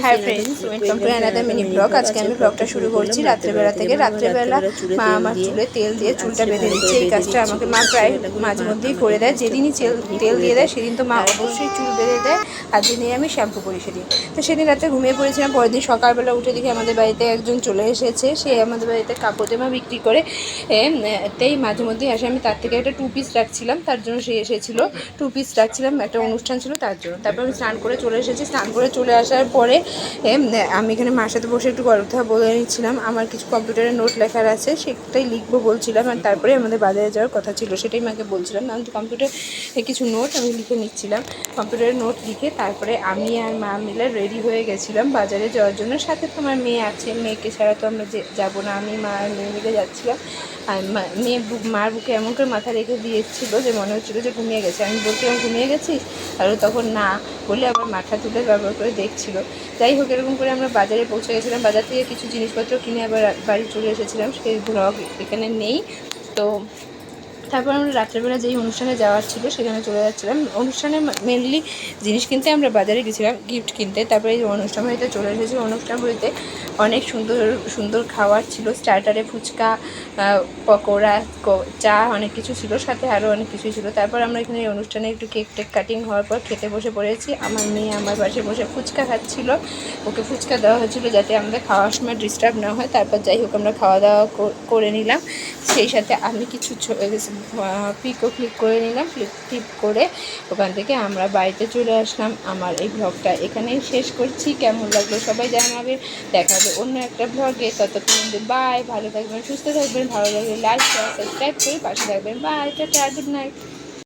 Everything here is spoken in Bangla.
Hi friends, welcome to another mini blog. আজকে আমি ব্লগটা শুরু করছি রাত্রেবেলা থেকে। রাত্রেবেলা মা আমার চুলে তেল দিয়ে চুলটা বেঁধে দিচ্ছে। এই কাজটা আমাকে মা প্রায় মাঝে মধ্যেই করে দেয়। যেদিনই তেল দিয়ে দেয় সেদিন তো মা অবশ্যই চুল বেঁধে দেয়, আর যেদিনই আমি শ্যাম্পু করি সেদিন। তো সেদিন রাতে ঘুমিয়ে পড়েছিলাম। পরের দিন সকালবেলা উঠে দেখি আমাদের বাড়িতে একজন চলে এসেছে। সে আমাদের বাড়িতে কাপড় জামা বিক্রি করে, তাই মাঝে মধ্যেই আসে। আমি তার থেকে একটা 2 পিস রাখছিলাম, তার জন্য সে এসেছিলো। 2 পিস রাখছিলাম, একটা অনুষ্ঠান ছিল তার জন্য। তারপর আমি স্নান করে চলে এসেছি। স্নান করে চলে আসার পরে আমি এখানে মার সাথে বসে একটু কথা বলে নিচ্ছিলাম। আমার কিছু কম্পিউটারে নোট লেখার আছে, সেটাই লিখবো বলছিলাম। আর তারপরে আমাদের বাজারে যাওয়ার কথা ছিল, সেটাই মাকে বলছিলাম। আমি কম্পিউটারে কিছু নোট আমি লিখে নিচ্ছিলাম। কম্পিউটারে নোট লিখে তারপরে আমি আর মা মিলে রেডি হয়ে গেছিলাম বাজারে যাওয়ার জন্য। সাথে তো আমার মেয়ে আছে, মেয়েকে ছাড়া তো আমরা যাবো না। আমি মা আর মেয়ে মিলে যাচ্ছিলাম। আর মার বুকে এমন করে মাথা রেখে দিয়েছিলো যে মনে হচ্ছিলো যে ঘুমিয়ে গেছে। আমি বলছিলাম ঘুমিয়ে গেছিস, আর তখন না বলে আবার মাথা তুলে ব্যবহার করে দেখছিল। যাই হোক, এরকম করে আমরা বাজারে পৌঁছে গেছিলাম। বাজার থেকে কিছু জিনিসপত্র কিনে আবার বাড়ি চলে এসেছিলাম। সেই ব্লগ এখানে নেই। তো তারপর আমরা রাত্রেবেলা যেই অনুষ্ঠানে যাওয়ার ছিল সেখানে চলে যাচ্ছিলাম। অনুষ্ঠানে মেনলি জিনিস কিনতে আমরা বাজারে গেছিলাম, গিফট কিনতে। তারপরে এই অনুষ্ঠান বাড়িতে চলে এসেছি। অনুষ্ঠান বাড়িতে অনেক সুন্দর সুন্দর খাবার ছিল। স্টার্টারে ফুচকা, পকোড়া, চা, অনেক কিছু ছিল, সাথে আরও অনেক কিছু ছিল। তারপর আমরা এখানে এই অনুষ্ঠানে একটু কেক টেক কাটিং হওয়ার পর খেতে বসে পড়েছি। আমার মেয়ে আমার পাশে বসে ফুচকা খাচ্ছিল। ওকে ফুচকা দেওয়া হয়েছিল যাতে আমাদের খাওয়ার সময় ডিস্টার্ব না হয়। তারপর যাই হোক আমরা খাওয়া দাওয়া করে নিলাম। সেই সাথে আমি কিছু পিকও ক্লিক করে নিলাম। ক্লিক করে ওখান থেকে আমরা বাড়িতে চলে আসলাম। আমার এই ব্লগটা এখানেই শেষ করছি। কেমন লাগলো সবাই জানাবে। দেখা হবে অন্য একটা ব্লগে। ততক্ষণ বাই, ভালো থাকবেন, সুস্থ থাকবেন। ভালো লাগলে লাইক শেয়ার সাবস্ক্রাইব করে পাশে থাকবেন। Bye, tata, good night.